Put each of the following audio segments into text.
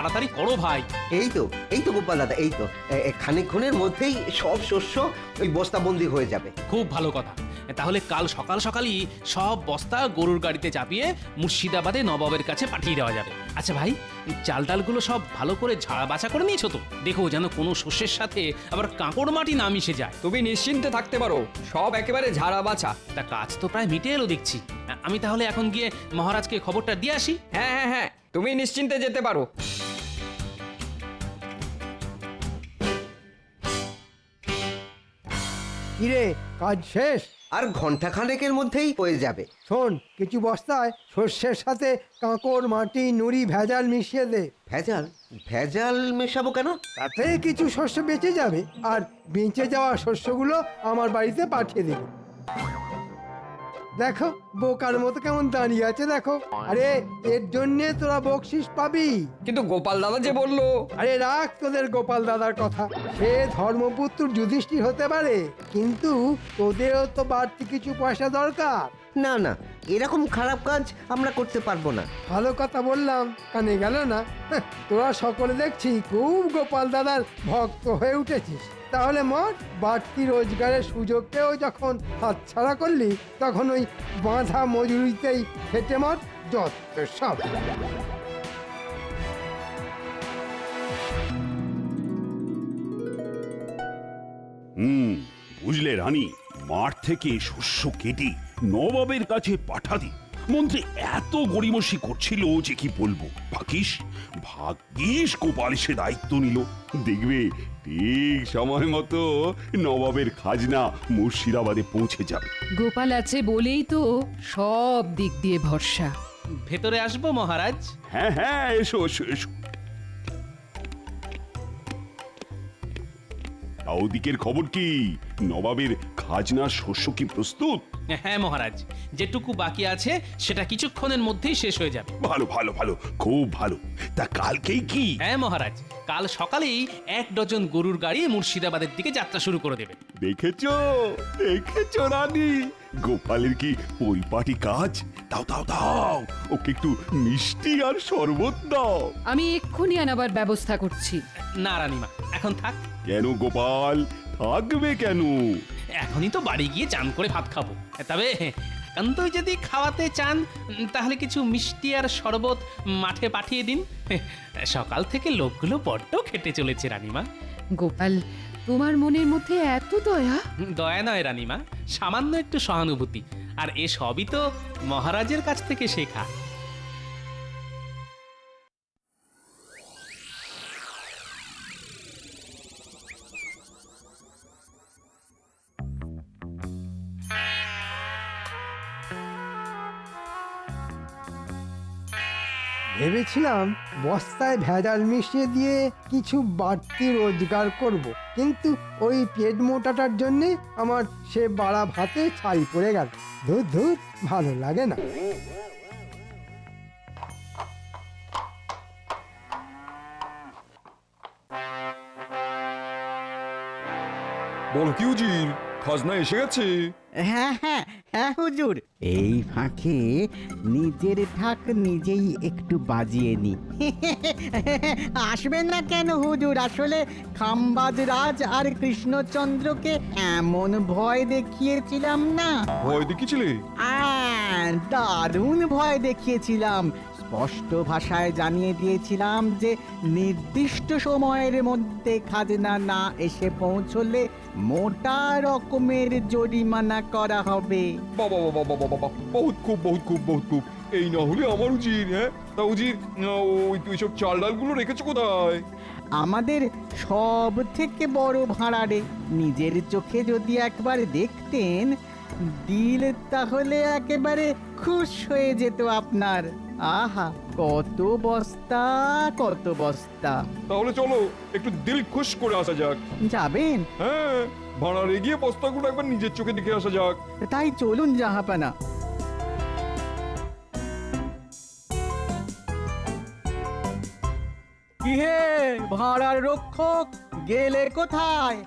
তাড়াতাড়ি করো ভাই। এই তো এই তো গোপাল দাদা, এই তো খানিকক্ষণের মধ্যেই সব শস্য ওই বস্তাবন্দি হয়ে যাবে। খুব ভালো কথা। তাহলে কাল সকাল সকালই সব বস্তা গরুর গাড়িতে চাপিয়ে মুর্শিদাবাদে নবাবের কাছে পাঠিয়ে দেওয়া যাবে। আচ্ছা ভাই, চাল ডালগুলো সব ভালো করে ঝাড়া বাছা করে নিয়েছো তো? দেখো যেন কোনো শস্যের সাথে আবার কাঁকড় মাটি না মিশে যায়। তুমি নিশ্চিন্তে থাকতে পারো, সব একেবারে ঝাড়া বাছা। তা কাজ তো প্রায় মিটে এলো দেখছি। আমি তাহলে এখন গিয়ে মহারাজকে খবরটা দিয়ে আসি। হ্যাঁ হ্যাঁ হ্যাঁ, তুমি নিশ্চিন্তে যেতে পারো। কিরে, কাজ শেষ? আর ঘন্টা খানেকের মধ্যেই হয়ে যাবে। শোন, কিছু বস্তায় শস্যের সাথে কাঁকড়, মাটি, নুড়ি ভেজাল মিশিয়ে দে। ভেজাল? ভেজাল মেশাবো কেন? তাতে কিছু শস্য বেঁচে যাবে, আর বেঁচে যাওয়া শস্যগুলো আমার বাড়িতে পাঠিয়ে দেবে। দেখো বোকার মতো কেমন দাঁড়িয়ে আছে দেখো। আরে এর জন্যে তোরা বকশিস পাবি। কিন্তু গোপাল দাদা যে বললো। আরে রাখ তোদের গোপাল দাদার কথা। সে ধর্মপুত্র যুধিষ্ঠির হতে পারে, কিন্তু তোদেরও তো বাড়তি কিছু পয়সা দরকার। না না, এরকম খারাপ কাজ আমরা করতে পারবো না। ভালো কথা বললাম, কানে গেল না? তোরা সকলে দেখছি খুব গোপাল দাদার ভক্ত হয়ে উঠেছিস। তাহলে মত বাড়তি রোজগারের সুযোগকেও যখন হাতছাড়া করলি, তখন ওই বাঁধা মজুরিতেই খেটে মত যত সব। বুঝলে রানী, মাঠ থেকে শস্য কেটে নবাবের কাছে পাঠাতে মন্ত্রী এত গড়িমসি করছিল যে কি বলবো। ভাগ্যিস গোপাল সে দায়িত্ব নিল। দেখবে ঠিক সময় মতো নবাবের খাজনা মুর্শিদাবাদে পৌঁছে যাবে। গোপাল আছে বলেই তো সব দিক দিয়ে ভরসা। ভেতরে আসবো মহারাজ? হ্যাঁ হ্যাঁ, এসো এসো এসো। ওদিকের খবর কি? নবাবের খাজনার শস্য কি প্রস্তুত? হ্যাঁ মহারাজ, যেটুকু বাকি আছে সেটা কিছুক্ষণের মধ্যেই শেষ হয়ে যাবে। ভালো ভালো ভালো, খুব ভালো। তা কালকেই কি? হ্যাঁ মহারাজ, কাল সকালেই 1 ডজন গরুর গাড়ি মুর্শিদাবাদের দিকে যাত্রা শুরু করে দেবে। দেখেছো দেখেছো রানী, গোপালের কি পরিপাটি কাজ। দাও দাও দাও, ওকে একটু মিষ্টি আর শরবত দাও। আমি এক্ষুনি আনাবার ব্যবস্থা করছি। না রানীমা, এখন থাক। কেন গোপাল, থাকবে কেন? এখনই তো বাড়ি গিয়ে চান করে ভাত খাবো। তবে একান্তই যদি খাওয়াতে চান, তাহলে কিছু মিষ্টি আর শরবত মাঠে পাঠিয়ে দিন। সকাল থেকে লোকগুলো বড্ড খেটে চলেছে রানীমা। গোপাল, তোমার মনের মধ্যে এত দয়া? দয়া নয় রানীমা, সামান্য একটু সহানুভূতি। আর এ সবই তো মহারাজের কাছ থেকে শেখা। ভেবেছিলাম বস্তায় ভেজাল মিশিয়ে দিয়ে কিছু বাড়তি রোজগার করব, কিন্তু ওই পেট মোটাটার জন্যে আমার সে বাড়া ভাতে ছাই পড়ে গেল। ধুর ধুর, ভালো লাগে না। বলো কি উজির, খাজনা এসে গেছে? হ্যাঁ হ্যাঁ হ্যাঁ হুজুর, এই ফাঁকে নিজের ঢাক নিজেই একটু বাজিয়ে নি। আসবেন না কেন হুজুর? আসলে খাম্বাজ রাজ আর কৃষ্ণচন্দ্রকে এমন ভয় দেখিয়েছিলাম না। ভয় দেখিয়েছিলে? দারুণ ভয় দেখিয়েছিলাম। স্পষ্ট ভাষায় জানিয়ে দিয়েছিলাম যে নির্দিষ্ট সময়ের মধ্যে খাজনা না এসে পৌঁছলে মোটা রকমের জরিমানা করা হবে। বাবা বাবা বাবা বাবা, বহুত খুব বহুত খুব বহুত খুব। এই না হলে আমার উজির। হ্যাঁ তা উজির, ওই সব চাল ডালগুলো রেখেছো কোথায়? আমাদের সব থেকে বড় ভাড়ারে, নিজের চোখে যদি একবার দেখতেন দিল, তাহলে একেবারে খুশ হয়ে যেত আপনার। আহা, কত বস্তা কত বস্তা। তাহলে চলো একটু দিল খুশ করে আসা যাক। যাবেন? হ্যাঁ, ভাড়া রেগিয়ে বস্তাগুলো একবার নিজের চোখে দেখে আসা যাক। তাই চলুন জাহাপানা। কি হে ভাড়ার রক্ষক, গেলে কোথায়?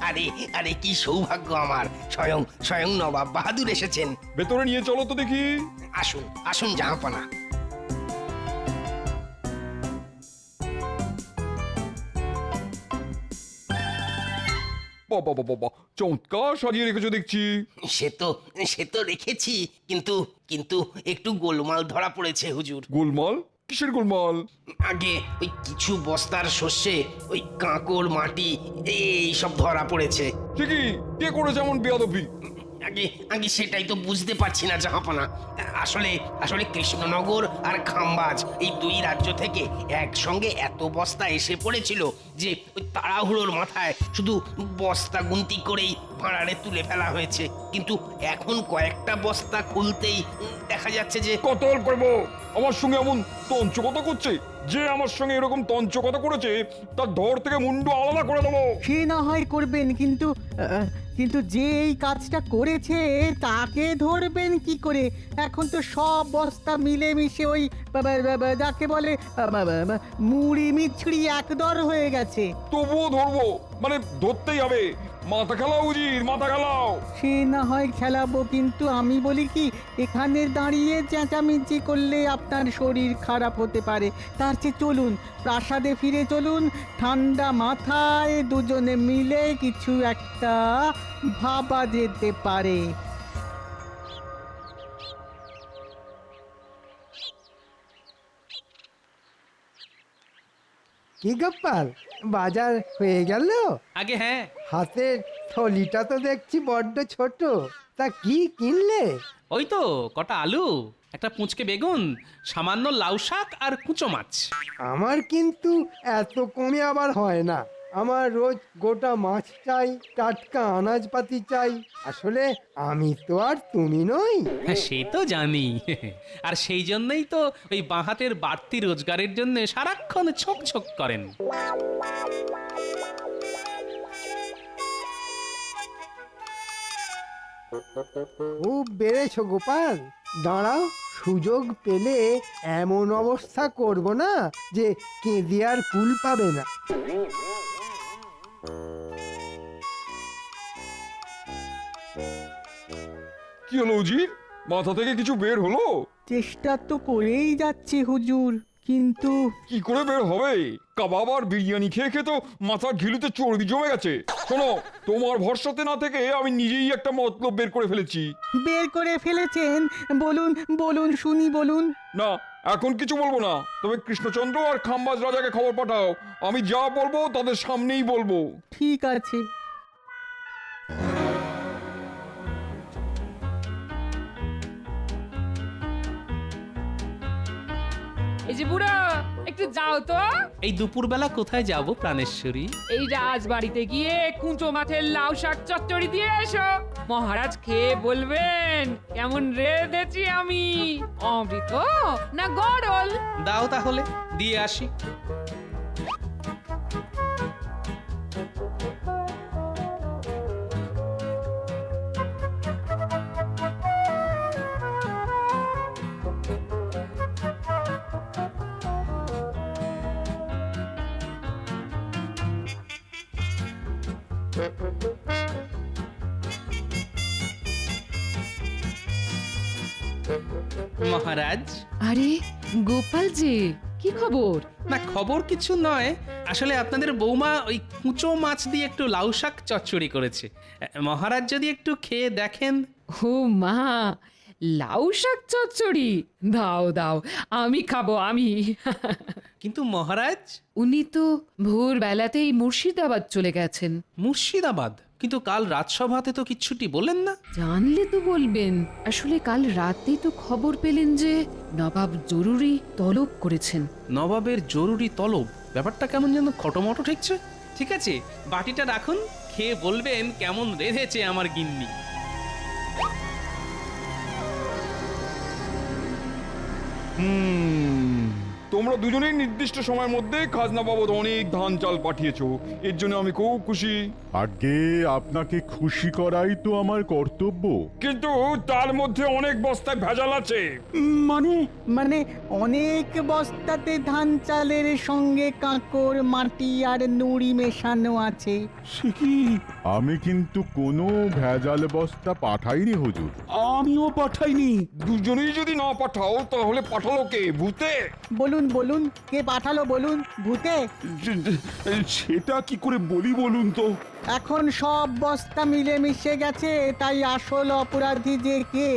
আরে আরে, কি সৌভাগ্য আমার! স্বয়ং স্বয়ং নবাব বাহাদুর এসেছেন। ভেতরে নিয়ে চলো তো দেখি। আসুন আসুন জাহাপনা। বাবা বাবা বাবা, চমৎকার সাজিয়ে রেখেছো দেখছি। সে তো রেখেছি, কিন্তু কিন্তু একটু গোলমাল ধরা পড়েছে হুজুর। গোলমাল? কিসের গোলমাল? আগে ওই কিছু বস্তার শস্যে ওই কাঁকড় মাটি এই সব ধরা পড়েছে। সে কি, কে করেছে এমন বেয়াদবি? আগে আগে সেটাই তো বুঝতে পারছি না জাহাপনা। আসলে আসলে কৃষ্ণনগর আর খাম্বাজ এই দুই রাজ্য থেকে একসঙ্গে এত বস্তা এসে পড়েছিল যে ওই তাড়াহুড়োর মাথায় শুধু বস্তা গুনতি করেই ভাঁড়ারে তুলে ফেলা হয়েছে। কিন্তু এখন কয়েকটা বস্তা খুলতেই দেখা যাচ্ছে যে কতল করবো? আমার সঙ্গে এমন তঞ্চকতা করছে, যে আমার সঙ্গে এরকম তঞ্চকতা করেছে তার ধর থেকে মুন্ডু আলাদা করে দেবো। সে না হয় করবেন, কিন্তু কিন্তু যে এই কাজটা করেছে তাকে ধরবেন কি করে? এখন তো সব বস্তা মিলেমিশে ওই যাকে বলে মুড়ি মিছড়ি একদর হয়ে গেছে। তবুও ধরবো, মানে ধরতেই হবে। মাথা খেলাও উজির, মাথা খেলাও। সে না হয় খেলাবো, কিন্তু আমি বলি কি, এখানে দাঁড়িয়ে চেঁচামেচি করলে আপনার শরীর খারাপ হতে পারে। তার চেয়ে চলুন প্রাসাদে ফিরে চলুন, ঠান্ডা মাথায় দুজনে মিলে কিছু একটা ভাবা যেতে পারে। কি গোপাল, বাজার হয়ে গেল? আগে হ্যাঁ, হাতের থলিটা তো দেখছি বড্ড ছোট, তা কি কিনলে? ওই তো কটা আলু, একটা পুঁচকে বেগুন, সামান্য লাউ শাক আর কুচো মাছ। আমার কিন্তু এত কমে আবার হয় না। আমার রোজ গোটা মাছ চাই, টাটকা আনাজপাতি চাই। আসলে আমি তো আর তুমি নই। হ্যাঁ, সে তো জানি। আর সেই জন্যই তো ওই বাঁ হাতের বাড়তি রোজগারের জন্য সারাক্ষণ ছোক ছোক করেন। খুব বেড়েছো গোপাল, দাঁড়াও, সুযোগ পেলে এমন অবস্থা করব না যে কেঁদে আর কুল পাবে না। কি হলো উজির, মাথা থেকে কিছু বের হলো? চেষ্টা তো করেই যাচ্ছি হুজুর, কিন্তু কি করে বের হবে? কাবাব আর বিরিয়ানি খেয়ে খেয়ে তো মাথার ঘিলুতে চর্বি জমে গেছে। শোনো, তোমার ভরসাতে না থেকে আমি নিজেই একটা মতলব বের করে ফেলেছি। বের করে ফেলেছেন? বলুন বলুন শুনি, বলুন। না, এখন কিছু বলবো না, তবে কৃষ্ণচন্দ্র আর খাম্বাজ রাজাকে খবর পাঠাও। আমি যা বলবো তাদের সামনেই বলবো। ঠিক আছে। এই যে বুড়ো, একটু যাও তো। এই দুপুরবেলা কোথায় যাব প্রাণেশ্বরী? এই রাজবাড়িতে গিয়ে কুঁচো মাছের লাউ শাক চচ্চড়ি দিয়ে এসো। মহারাজ খেয়ে বলবেন কেমন রেঁধেছি আমি, অমৃত না গড়ল। দাও তাহলে, দিয়ে আসি। মহারাজ। আরে গোপাল যে, কি খবর? না, খবর কিছু নয়, আসলে আপনাদের বৌমা ওই কুঁচো মাছ দিয়ে একটু লাউ শাক চচ্চড়ি করেছে। মহারাজ যদি একটু খেয়ে দেখেন। ও মা, লাউ শাক চচ্চড়ি দাও দাও, আমি খাবো আমি। কিন্তু মহারাজ। উনি তো ভোরবেলাতেই মুর্শিদাবাদ চলে গেছেন। মুর্শিদাবাদ? কিন্তু কাল রাজসভাতে তো কিচ্ছুটি বলেন না। জানলে তো বলবেন। আসলে কাল রাতেই তো খবর পেলেন যে নবাব জরুরি তলব করেছেন। নবাবের জরুরি তলব? ব্যাপারটা কেমন যেন খটোমটো ঠেকছে। ঠিক আছে, বাটিটা রাখুন, খেয়ে বলবেন কেমন রেঁধেছে আমার গিন্নি। তোমরা দুজনেই নির্দিষ্ট সময়ের মধ্যে খাজনা বাবদ অনেক ধান চাল পাঠিয়েছো, এর জন্য আমি খুব খুশি। আগে আপনাকে খুশি করাই তো আমার কর্তব্য। কিন্তু তার মধ্যে অনেক বস্তায় ভেজাল আছে। মানে মানে অনেক বস্তাতে ধান চালের সঙ্গে কাঁকড় মাটি আর নুড়ি মেশানো আছে। সে কি? আমি কিন্তু কোনো ভেজাল বস্তা পাঠাইনি হুজুর। আমিও পাঠাইনি। দুজনেই যদি না পাঠাও তাহলে পাঠালো কে? ভূতে? বলুন বলুন বলুন কে পাঠালো বলুন ভূতে? সেটা কি করে বলি বলুন তো? এখন সব বস্তা মিলেমিশে গেছে, তাই আসল অপরাধী যে কে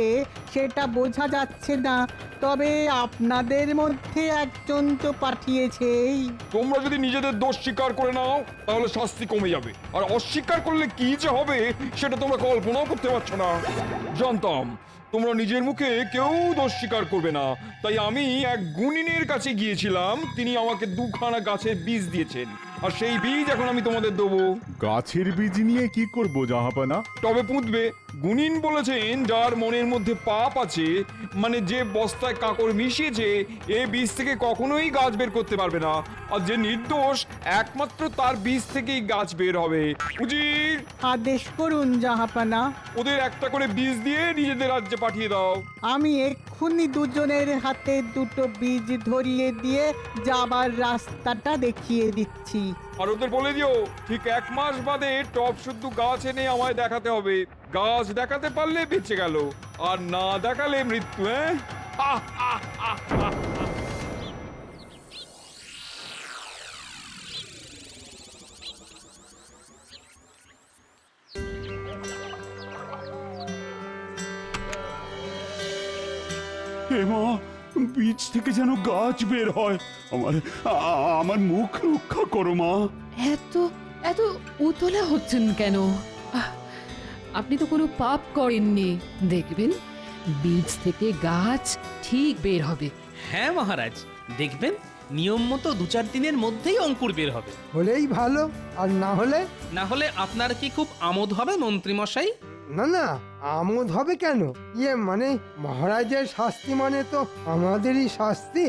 সেটা বোঝা যাচ্ছে না। তবে আপনাদের মধ্যে একজন তো পাঠিয়েছেই। তোমরা যদি নিজেদের দোষ স্বীকার করে নাও তাহলে শাস্তি কমে যাবে, আর অস্বীকার করলে কি যে হবে সেটা তোমরা কল্পনাও করতে পারছো না। জানতাম তোমরা নিজের মুখে কেউ দোষ স্বীকার করবে না, তাই আমি এক গুণিনের কাছে গিয়েছিলাম। তিনি আমাকে দুখানা গাছের বীজ দিয়েছেন, আর সেই বীজ এখন আমি তোমাদের দেবো। গাছের বীজ নিয়ে কি করব জাহাপানা? তবে পুঁতবে। গুণিন বলেছেন যার মনের মধ্যে পাপ আছে, মানে যে বস্তায় কাকড় মিশিয়েছে, এ বীজ থেকে কখনোই গাছ বের করতে পারবে না। আর যে নির্দোষ, একমাত্র তার বীজ থেকেই গাছ বের হবে। উজির, আদেশ করুন জাহাপানা। ওদের একটা করে বীজ দিয়ে নিজেদের রাজ্যে পাঠিয়ে দাও। আমি এক্ষুনি দুজনের হাতে দুটো বীজ ধরিয়ে দিয়ে যাবার রাস্তাটা দেখিয়ে দিচ্ছি। আর ওদের বলে দিও ঠিক 1 মাস বাদে টপ শুদ্ধ গাছ এনে আমায় দেখাতে হবে। গাছ দেখাতে পারলে বেঁচে গেল, আর না দেখালে মৃত্যু। মা, বীজ থেকে যেন গাছ বের হয়। আমার মুখ রক্ষা করো মা। এত এত উতলা হচ্ছেন কেন? আহ, আপনি তো কোনো পাপ করেননি। দেখবেন বীজ থেকে গাছ ঠিক বের হবে। হ্যাঁ মহারাজ, দেখবেন নিয়ম মতো 2-4 দিনের মধ্যেই অঙ্কুর বের হবে। হলেই ভালো, আর না হলে? না হলে আপনার কি খুব আমোদ হবে মন্ত্রী মশাই? না না, আমোদ হবে কেন? মানে মহারাজের শাস্তি মানে তো আমাদেরই শাস্তি,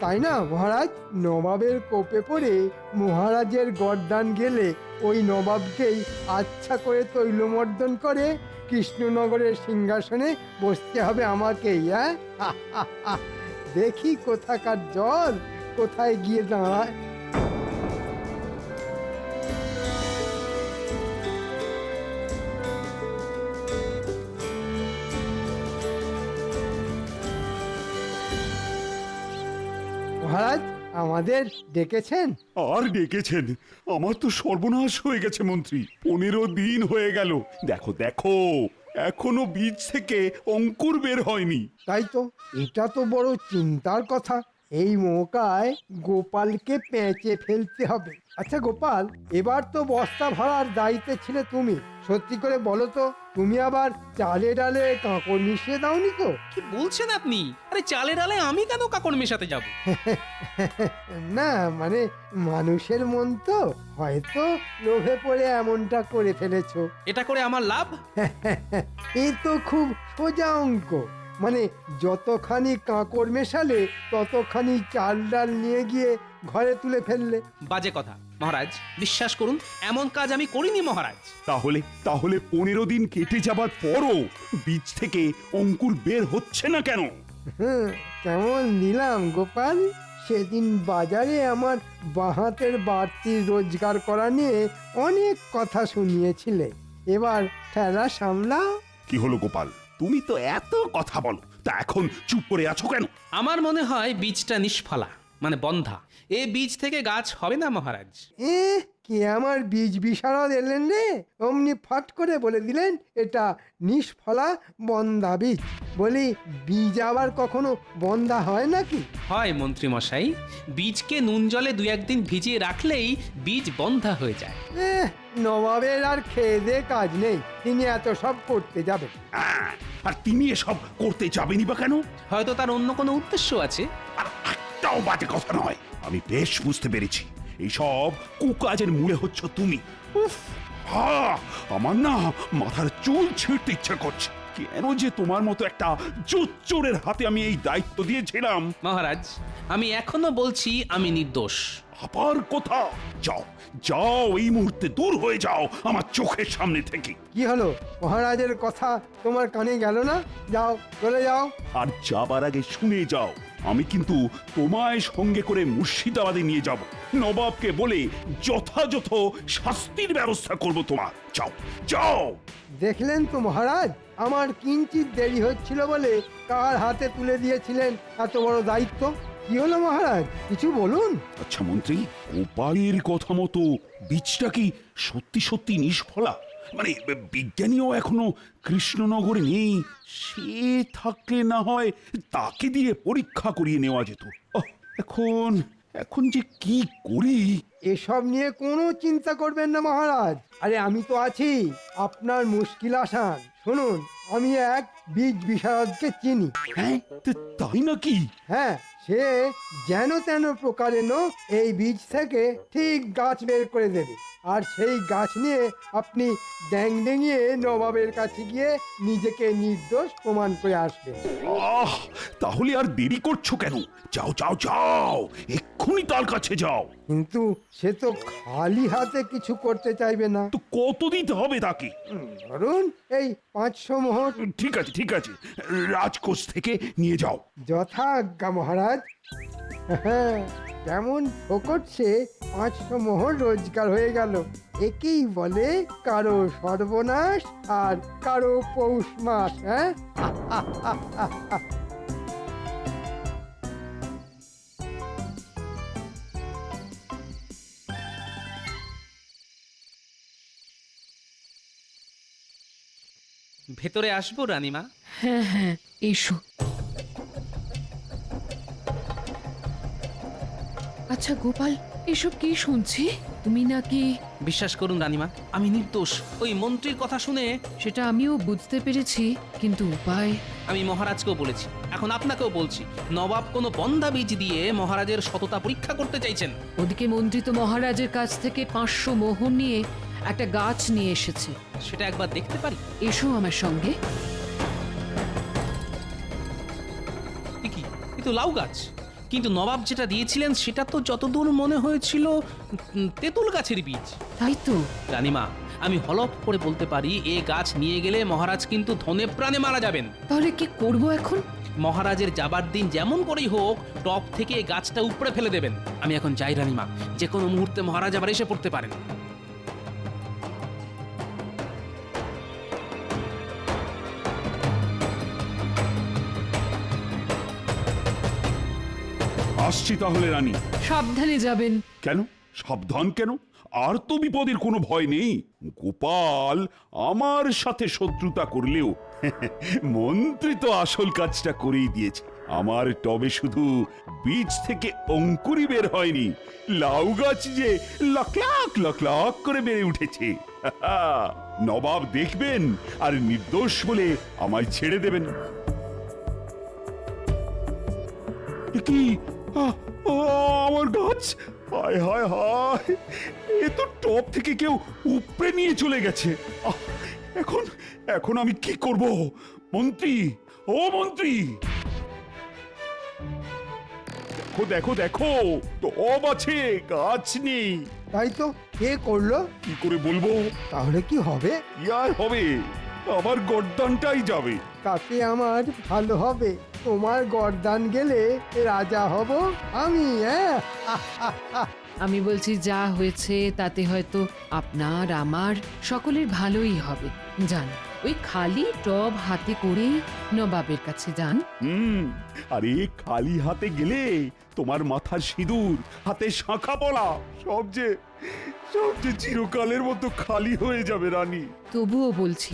তাই না মহারাজ? নবাবের কোপে পড়ে মহারাজের গর্দান গেলে ওই নবাবকেই আচ্ছা করে তৈলমর্দন করে কৃষ্ণনগরের সিংহাসনে বসতে হবে আমাকেই। হ্যাঁ, দেখি কোথাকার জল কোথায় গিয়ে দাঁড়ায়। মহারাজ, আমাদের ডেকেছেন? আর ডেকেছেন? আমার তো সর্বনাশ হয়ে গেছে মন্ত্রী। 15 দিন হয়ে গেল। দেখো দেখো, এখনো বীজ থেকে অঙ্কুর বের হয়নি। তাই তো, এটা তো বড় চিন্তার কথা। এই মৌকায় গোপালকে পেঁচে ফেলতে হবে। আচ্ছা গোপাল, এবার তো বস্তা ভরার দায়িত্বে ছিলে তুমি। সত্যি করে বলো তো, তুমি আবার চালে ডালে কাঁকড় মিশিয়ে দাওনি তো? কি বলছেন আপনি? আরে চালে ডালে আমি কেন কাকড় মেশাতে যাব? না মানে মানুষের মন তো, হয়তো লোভে পড়ে এমনটা করে ফেলেছো। এটা করে আমার লাভ? এ তো খুব সোজা অঙ্ক। মানে যতখানি কাঁকড় মেশালে ততখানি চাল ডাল নিয়ে গিয়ে ঘরে তুলে ফেললে। বাজে কথা মহারাজ, বিশ্বাস করুন এমন কাজ আমি করিনি মহারাজ। তাহলে 15 দিন কেটে যাবার পরও বীজ থেকে অঙ্কুর বের হচ্ছে না কেন? কেমন দিলাম গোপাল? সেদিন বাজারে আমার বাহাতের বাড়তি রোজগার করা নিয়ে অনেক কথা শুনিয়েছিলে। এবার ঠেলা সামলাও। কি হলো গোপাল, তুমি তো এত কথা বলো, তা এখন চুপ করে আছো কেন? আমার মনে হয় বীজটা নিষ্ফলা, মানে বন্ধা। এ বীজ থেকে গাছ হবে না মহারাজ। কে আমার বীজ বিশারদ এলেন রে? অমনি ফট করে বলে দিলেন এটা নিষ্ফলা বন্ধা বীজ। বলি, বীজ আবার কখনো বন্ধা হয় নাকি? হয় মন্ত্রী মশাই, বীজকে নুন জলে 2-1 দিন ভিজিয়ে রাখলেই বীজ বন্ধা হয়ে যায়। নবাবের আর খেয়ে দে কাজ নেই, তিনি এত সব করতে যাবে। আর তিনি এসব করতে যাবেনি বা কেন? হয়তো তার অন্য কোনো উদ্দেশ্য আছে। আর একটাও বাজে কথা নয়, আমি বেশ বুঝতে পেরেছি। এইসব কুকাজের মূলে হচ্ছ তুমি। উফ, আমার না মাথার চুল ছিঁড়তে ইচ্ছা করছে। কেন যে তোমার মতো একটা জোচ্চোরের হাতে আমি এই দায়িত্ব দিয়েছিলাম। মহারাজ, আমি এখনো বলছি আমি নির্দোষ। আবার কথা? যাও যাও, এই মুহূর্তে দূর হয়ে যাও আমার চোখের সামনে থেকে। কি হলো, মহারাজের কথা তোমার কানে গেল না? যাও, চলে যাও। আর যাবার আগে শুনে যাও, আমি কিন্তু তোমায় সঙ্গে করে মুর্শিদাবাদে নিয়ে যাব। নবাবকে বলে যথাযথ শাস্তির ব্যবস্থা করব তোমার। যাও যাও। দেখলেন তো মহারাজ, আমার কিঞ্চিত দেরি হচ্ছিল বলে কার হাতে তুলে দিয়েছিলেন এত বড় দায়িত্ব। কি হলো মহারাজ, কিছু বলুন। আচ্ছা মন্ত্রী, গোপালের কথা মতো বীজটা কি সত্যি সত্যি নিষ্ফলা? মানে বিজ্ঞানীও এখনো কৃষ্ণনগরে নেই। সে থাকলে না হয় তাকে দিয়ে পরীক্ষা করিয়ে নেওয়া যেত। এখন এখন যে কি করি? এসব নিয়ে কোনো চিন্তা করবেন না মহারাজ, আরে আমি তো আছি, আপনার মুশকিল আসান। শুনুন, আমি এক বীজ বিশারদকে চিনি। হ্যাঁ, তাই নাকি? হ্যাঁ, সে যেন তেন প্রকারেণ এই বীজ থেকে ঠিক গাছ বের করে দেবে, আর সেই গাছ নিয়ে আপনি ড্যাং ডেঙিয়ে নবাবের কাছে গিয়ে নিজেকে নির্দোষ প্রমাণ করে আসবেন। আহ, তাহলে আর দেরি করছো কেন? যাও যাও যাও, এক্ষুনি তার কাছে যাও। কিন্তু সে তো খালি হাতে কিছু করতে চাইবে না। তো কত দিতে হবে তাকে? ধরুন এই 500 মোহর। ঠিক আছে ঠিক আছে, রাজকোষ থেকে নিয়ে যাও। যথাজ্ঞা মহারাজ। হ্যাঁ, কেমন ফোকটছে 500 মোহর রোজগার হয়ে গেল। একেই বলে কারো সর্বনাশ আর কারো পৌষ মাস। হ্যাঁ, ভেতরে আসবো রানীমা? হ্যাঁ হ্যাঁ, এসো। আচ্ছা গোপাল, এসব কি শুনছি? তুমি নাকি... বিশ্বাস করুন রানীমা, আমি নির্দোষ। ওই মন্ত্রীর কথা শুনে সেটা আমিও বুঝতে পেরেছি, কিন্তু উপায়... আমি মহারাজকেও বলেছি, এখন আপনাকেও বলছি, নবাব কোনো বন্ধা বীজ দিয়ে মহারাজের সততা পরীক্ষা করতে চাইছেন। ওদিকে মন্ত্রী তো মহারাজের কাছ থেকে 500 মোহর নিয়ে একটা গাছ নিয়ে এসেছে। সেটা একবার দেখতে পারি? এসো আমার সঙ্গে। কি, এ তো লাউ গাছ। কিন্তু নবাব যেটা দিয়েছিলেন সেটা তো যতদূর মনে হয়েছিল তেঁতুল গাছের বীজ। তাই তো রানীমা, আমি হলফ করে বলতে পারি এ গাছ নিয়ে গেলে মহারাজ কিন্তু ধনে প্রাণে মারা যাবেন। তাহলে কি করব এখন? মহারাজের যাবার দিন যেমন করেই হোক টপ থেকে এই গাছটা উপড়ে ফেলে দেবেন। আমি এখন যাই রানীমা, যে কোনো মুহূর্তে মহারাজ আবার এসে পড়তে পারেন। আসছি তাহলে রানী। সাবধানে যাবেন। কেন সাবধান কেন? আর তো বিপদের কোনো ভয় নেই। গোপাল আমার সাথে শত্রুতা করলেও মন্ত্রী তো আসল কাজটা করেই দিয়েছে। আমার টবে শুধু বীজ থেকে অঙ্কুরই বের হয়নি, লাউ গাছ যে লাখ লাখ লাখ লাখ করে বেড়ে উঠেছে। নবাব দেখবেন আর নির্দোষ বলে আমায় ছেড়ে দেবেন। কি আমার গাছ! হায় হায় হায়, এ তো টপ থেকে কেউ উপড়ে নিয়ে চলে গেছে। এখন এখন আমি কি করব? মন্ত্রী, ও মন্ত্রী, দেখো দেখো দেখো, টব আছে, গাছ নেই। তাই তো, কে করলো? কি করে বলবো? তাহলে কি হবে? কি আর হবে, আমার গর্দানটাই যাবে। তাতে আমার ভালো হবে, তোমার গর্দান গেলে রাজা হব আমি। হ্যাঁ, আমি বলছি যা হয়েছে তাতে হয়তো আপনার আমার সকলের ভালোই হবে। যান, ওই খালি টব হাতে করে নবাবের কাছে যান। আরে খালি হাতে গেলে তোমার মাথার সিঁদুর, হাতে শাঁখা পলা সব যে চিরকালের মতো খালি হয়ে যাবে রানী। তবুও বলছি,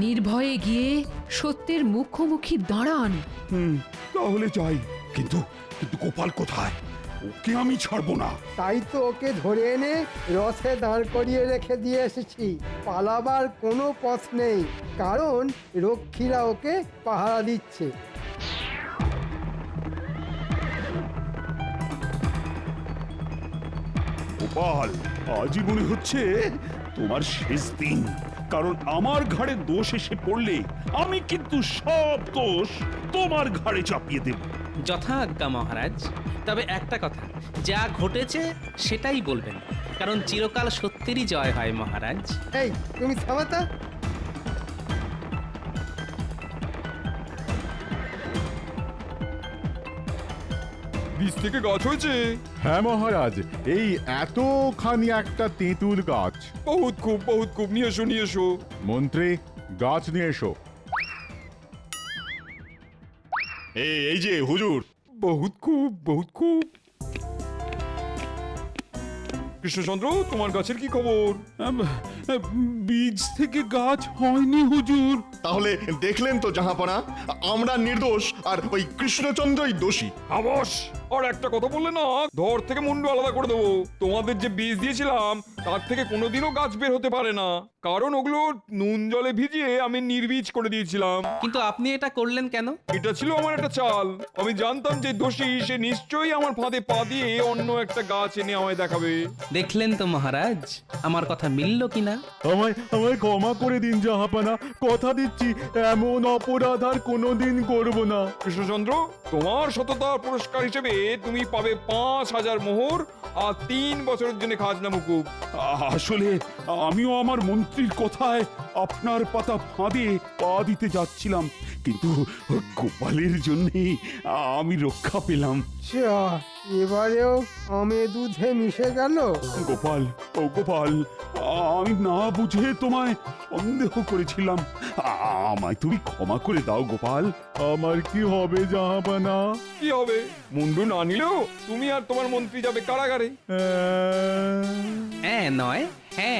নির্ভয়ে গিয়ে সত্যের মুখোমুখি দাঁড়ান। তাহলে যাই। কিন্তু কিন্তু গোপাল কোথায়? ওকে আমি ছাড়বো না। তাই তো ওকে ধরে এনে রথে দাঁড় করিয়ে রেখে দিয়ে এসেছি। পালাবার কোনো পথ নেই, কারণ রক্ষীরা ওকে পাহারা দিচ্ছে। গোপাল, আজই মনে হচ্ছে তোমার শেষ দিন, কারণ আমার ঘাড়ে দোষ এসে পড়লে আমি কিন্তু সব দোষ তোমার ঘাড়ে চাপিয়ে দেব। যথাজ্ঞা মহারাজ। তবে একটা কথা, যা ঘটেছে সেটাই বলবেন, কারণ চিরকাল সত্যেরই জয় হয় মহারাজ। এই তুমি থামাতা। বীজ থেকে গাছ হয়েছে। হ্যাঁ মহারাজ, এই এতখানি একটা তেঁতুল গাছ। বহুত খুব নিয়ে এসো নিয়ে এসো। মন্ত্রী, গাছ নিয়ে এসো। এই যে হুজুর। বহুত খুব বহুত খুব। কৃষ্ণচন্দ্র, তোমার গাছের কি খবর? বীজ থেকে গাছ হয়নি হুজুর। তাহলে দেখলেন তো জাহাপনা, আমরা নির্দোষ আর ওই কৃষ্ণচন্দ্রই দোষী। আবস, আর একটা কথা বললে না ধর থেকে মুন্ডু আলাদা করে দেবো। তোমাদের যে বীজ দিয়েছিলাম তার থেকে কোনোদিনও গাছ বের হতে পারে না, কারণ ওগুলো নুন জলে ভিজিয়ে আমি নির্বীজ করে দিয়েছিলাম। কিন্তু আপনি এটা করলেন কেন? এটা ছিল আমার একটা চাল। আমি জানতাম যে দোষী সে নিশ্চয়ই আমার ফাঁদে পা দিয়ে অন্য একটা গাছ এনে আমায় দেখাবে। দেখলেন তো মহারাজ, আমার কথা মিলল কিনা? আমায় আমায় ক্ষমা করে দিন জাহাপানা, কথা দিচ্ছি এমন অপরাধ আর কোনোদিন করব না। কৃষ্ণচন্দ্র, তোমার সততার পুরস্কার হিসেবে তুমি পাবে ৫,০০০ মোহর আর ৩ বছরের জন্য খাজনা মুকুব। আসলে আমিও আমার মন্ত্রীর কথায় আপনার পাতা ফাঁদে পা দিতে যাচ্ছিলাম, কিন্তু গোপালের জন্যে আমি রক্ষা পেলাম। যা, এবারেও আমে দুধে মিশে গেল। গোপাল, ও গোপাল, আমি না বুঝে তোমায় সন্দেহ করেছিলাম। আমায় তুমি ক্ষমা করে দাও গোপাল। আমার কি হবে জাহাপানা? কি হবে? মুন্ডু না নিলেও তুমি আর তোমার মন্ত্রী যাবে কারাগারে। আহ, হ্যাঁ নয় হ্যাঁ।